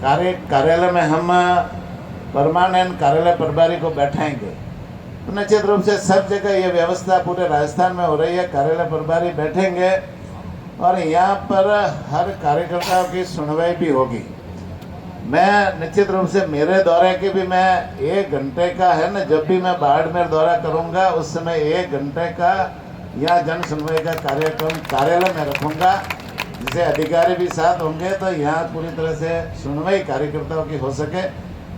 कार्यालय में हम परमानेंट कार्यालय प्रभारी को बैठाएंगे। तो निश्चित रूप से सब जगह ये व्यवस्था पूरे राजस्थान में हो रही है। कार्यालय प्रभारी बैठेंगे और यहाँ पर हर कार्यकर्ताओं की सुनवाई भी होगी। मैं निश्चित रूप से मेरे दौरे की भी मैं 1 घंटे का है ना, जब भी मैं बाड़मेर दौरा करूँगा उस समय 1 घंटे का यहाँ जन सुनवाई का कार्यक्रम कार्यालय में रखूँगा, जिसे अधिकारी भी साथ होंगे तो यहाँ पूरी तरह से सुनवाई कार्यकर्ताओं की हो सके।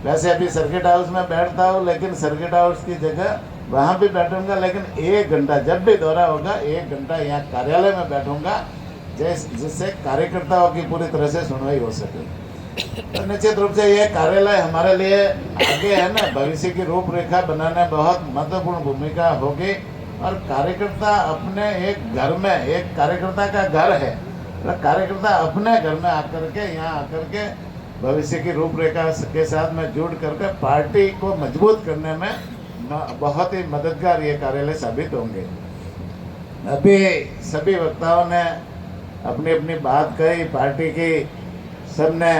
वैसे अभी सर्किट हाउस में बैठता हूँ, लेकिन सर्किट हाउस की जगह वहाँ भी बैठूँगा, लेकिन 1 घंटा जब भी दौरा होगा 1 घंटा यहाँ कार्यालय में बैठूँगा, जिससे कार्यकर्ताओं की पूरी तरह से सुनवाई हो सके। तो निश्चित रूप से ये कार्यालय हमारे लिए आगे है ना, भविष्य की रूपरेखा बनाने बहुत महत्वपूर्ण भूमिका होगी। और कार्यकर्ता अपने एक घर में, एक कार्यकर्ता का घर है, तो कार्यकर्ता अपने घर में आकर के यहाँ आकर के भविष्य की रूपरेखा के साथ में जुड़ करके पार्टी को मजबूत करने में बहुत ही मददगार ये कार्यालय साबित होंगे। अभी सभी वक्ताओं ने अपनी अपनी बात कही, पार्टी की सबने,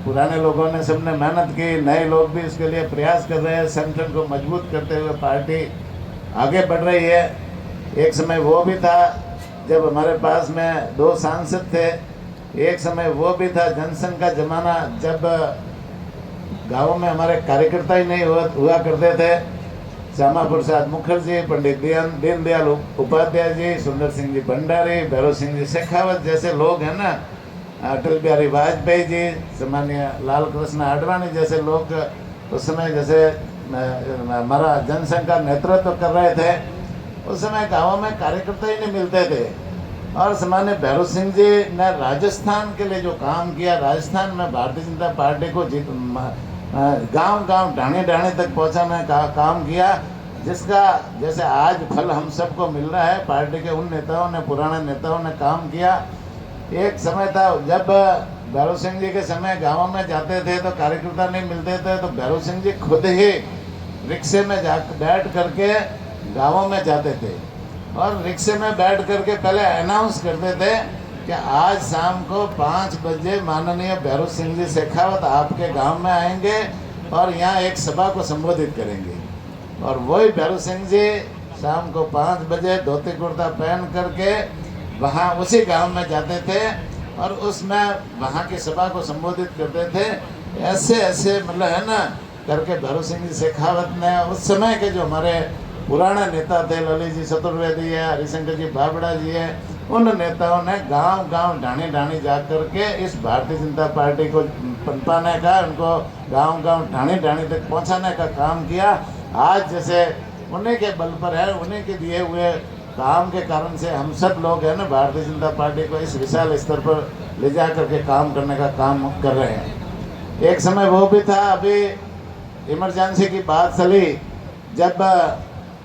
पुराने लोगों ने सबने मेहनत की, नए लोग भी इसके लिए प्रयास कर रहे हैं। संगठन को मजबूत करते हुए पार्टी आगे बढ़ रही है। एक समय वो भी था जब हमारे पास में 2 सांसद थे, एक समय वो भी था जनसंघ का जमाना, जब गाँव में हमारे कार्यकर्ता ही नहीं हुआ करते थे। श्यामा प्रसाद मुखर्जी, पंडित दीनदयाल उपाध्याय जी, सुंदर सिंह जी भंडारी, भैरव सिंह जी शेखावत जैसे लोग हैं ना, अटल बिहारी वाजपेयी जी, सामान्य लाल कृष्ण आडवाणी जैसे लोग उस समय जैसे हमारा जनसंघ का नेतृत्व कर रहे थे। उस समय गाँव में कार्यकर्ता ही नहीं मिलते थे। और सामान्य भैरव सिंह जी ने राजस्थान के लिए जो काम किया, राजस्थान में भारतीय जनता पार्टी को गांव-गांव ढाणी-ढाणी तक पहुंचाने का काम किया, जिसका जैसे आज फल हम सबको मिल रहा है। पार्टी के उन नेताओं ने, पुराने नेताओं ने काम किया। एक समय था जब भैरव सिंह जी के समय गाँव में जाते थे तो कार्यकर्ता नहीं मिलते थे, तो भैरव सिंह जी खुद ही रिक्शे में बैठ करके गाँवों में जाते थे और रिक्शे में बैठ करके पहले अनाउंस करते थे कि आज शाम को 5 बजे माननीय भैरव सिंह जी शेखावत आपके गांव में आएंगे और यहाँ एक सभा को संबोधित करेंगे। और वही भैरव सिंह जी शाम को 5 बजे धोती कुर्ता पहन करके वहाँ उसी गांव में जाते थे और उसमें वहाँ की सभा को संबोधित करते थे। ऐसे ऐसे मतलब है ना करके भैरव सिंह जी शेखावत ने, उस समय के जो हमारे पुराने नेता थे, ललित जी चतुर्वेदी है, हरिशंकर जी बाबड़ा जी है, उन नेताओं ने गांव-गांव ढाणी-ढाणी जा करके इस भारतीय जनता पार्टी को पनपाने का, उनको गांव-गांव ढाणी-ढाणी तक पहुंचाने का काम किया। आज जैसे उन्हीं के बल पर है, उन्हीं के दिए हुए काम के कारण से हम सब लोग हैं ना भारतीय जनता पार्टी को इस विशाल स्तर पर ले जा करके काम करने का काम कर रहे हैं। एक समय वो भी था, अभी इमरजेंसी की बात चली, जब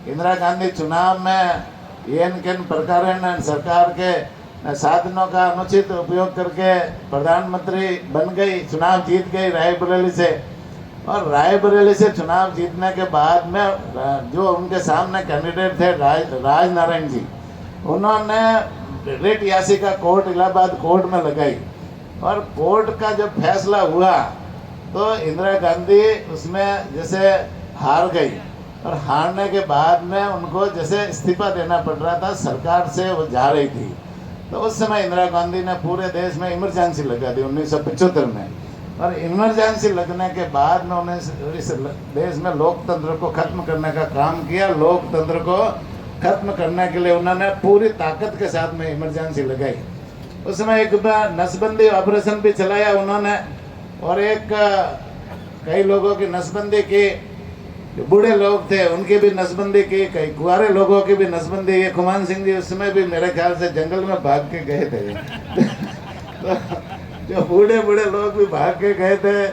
इंदिरा गांधी चुनाव में किन प्रकार सरकार के साधनों का अनुचित उपयोग करके प्रधानमंत्री बन गई, चुनाव जीत गई रायबरेली से। और रायबरेली से चुनाव जीतने के बाद में जो उनके सामने कैंडिडेट थे राज नारायण जी, उन्होंने रिट याचिका कोर्ट इलाहाबाद कोर्ट में लगाई और कोर्ट का जब फैसला हुआ तो इंदिरा गांधी उसमें जैसे हार गई और हारने के बाद में उनको जैसे इस्तीफा देना पड़ रहा था, सरकार से वो जा रही थी। तो उस समय इंदिरा गांधी ने पूरे देश में इमरजेंसी लगा दी 1975 में। और इमरजेंसी लगने के बाद में उन्हें इस देश में लोकतंत्र को खत्म करने का काम किया। लोकतंत्र को खत्म करने के लिए उन्होंने पूरी ताकत के साथ में इमरजेंसी लगाई। उस समय एक नसबंदी ऑपरेशन भी चलाया उन्होंने, और एक कई लोगों की नसबंदी की, जो बूढ़े लोग थे उनकी भी नसबंदी की, कई कुंवारे लोगों की भी नसबंदी। ये खुमान सिंह जी उस समय भी मेरे ख्याल से जंगल में भाग के गए थे तो जो बूढ़े बूढ़े लोग भी भाग के गए थे,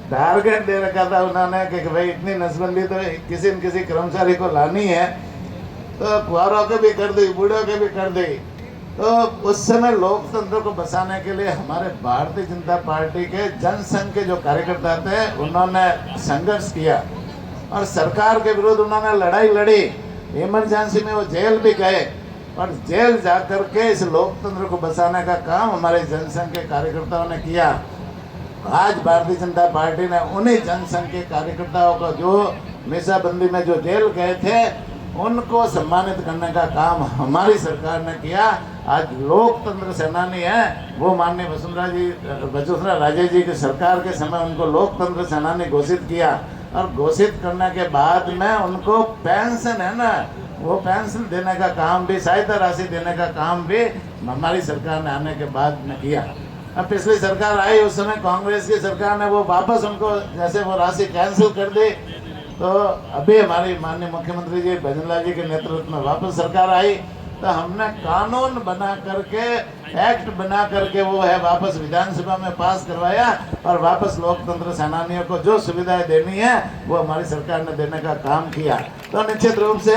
टारगेट दे रखा था उन्होंने कि भाई इतनी नसबंदी तो किसी न किसी कर्मचारी को लानी है, तो कुंवारों के भी कर दी, बूढ़ों के भी कर दी। तो उस समय लोकतंत्र को बचाने के लिए हमारे भारतीय जनता पार्टी के जनसंघ के जो कार्यकर्ता थे उन्होंने संघर्ष किया और सरकार के विरुद्ध उन्होंने लड़ाई लड़ी। इमरजेंसी में वो जेल भी गए और जेल जा कर के इस लोकतंत्र को बचाने का काम हमारे जनसंघ के कार्यकर्ताओं ने किया। आज भारतीय जनता पार्टी ने उन्हीं जनसंघ के कार्यकर्ताओं को जो मीसाबंदी में जो जेल गए थे उनको सम्मानित करने का काम हमारी सरकार ने किया। आज लोकतंत्र सेनानी है वो माननीय वसुंधरा राजे जी की सरकार के समय उनको लोकतंत्र सेनानी घोषित किया और घोषित करने के बाद में उनको पेंशन है ना, वो पेंशन देने का काम भी, सहायता राशि देने का काम भी हमारी सरकार ने आने के बाद में किया। अब पिछली सरकार आई उस समय कांग्रेस की सरकार ने वो वापस उनको जैसे वो राशि कैंसिल कर दी, तो अभी हमारी माननीय मुख्यमंत्री जी भजनलाल जी के नेतृत्व में वापस सरकार आई तो हमने कानून बना करके, एक्ट बना करके वो है वापस विधानसभा में पास करवाया और वापस लोकतंत्र सेनानियों को जो सुविधाएं देनी है वो हमारी सरकार ने देने का काम किया। तो निश्चित रूप से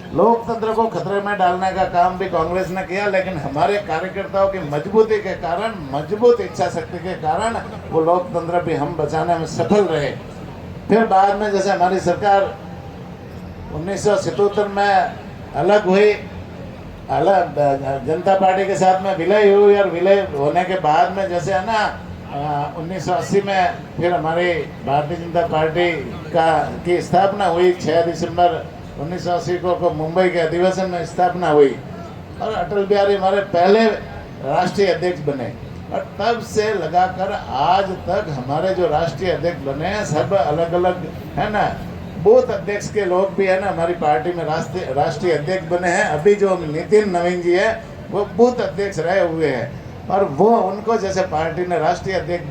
लोकतंत्र को खतरे में डालने का काम भी कांग्रेस ने किया, लेकिन हमारे कार्यकर्ताओं की मजबूती के कारण, मजबूत इच्छा शक्ति के कारण वो लोकतंत्र भी हम बचाने में सफल रहे। फिर बाद में जैसे हमारी सरकार 1977 में अलग हुई, अलग जनता पार्टी के साथ में विलय हुई और विलय होने के बाद में जैसे है ना 1980 में फिर हमारी भारतीय जनता पार्टी की स्थापना हुई। 6 दिसंबर 1980 को मुंबई के अधिवेशन में स्थापना हुई और अटल बिहारी हमारे पहले राष्ट्रीय अध्यक्ष बने और तब से लगाकर आज तक हमारे जो राष्ट्रीय अध्यक्ष बने हैं सब अलग अलग है ना, बूथ अध्यक्ष के लोग भी है ना हमारी पार्टी में राष्ट्रीय अध्यक्ष बने हैं। अभी जो नितिन नवीन जी है वो बूथ अध्यक्ष रहे हुए हैं और वो उनको जैसे पार्टी ने राष्ट्रीय अध्यक्ष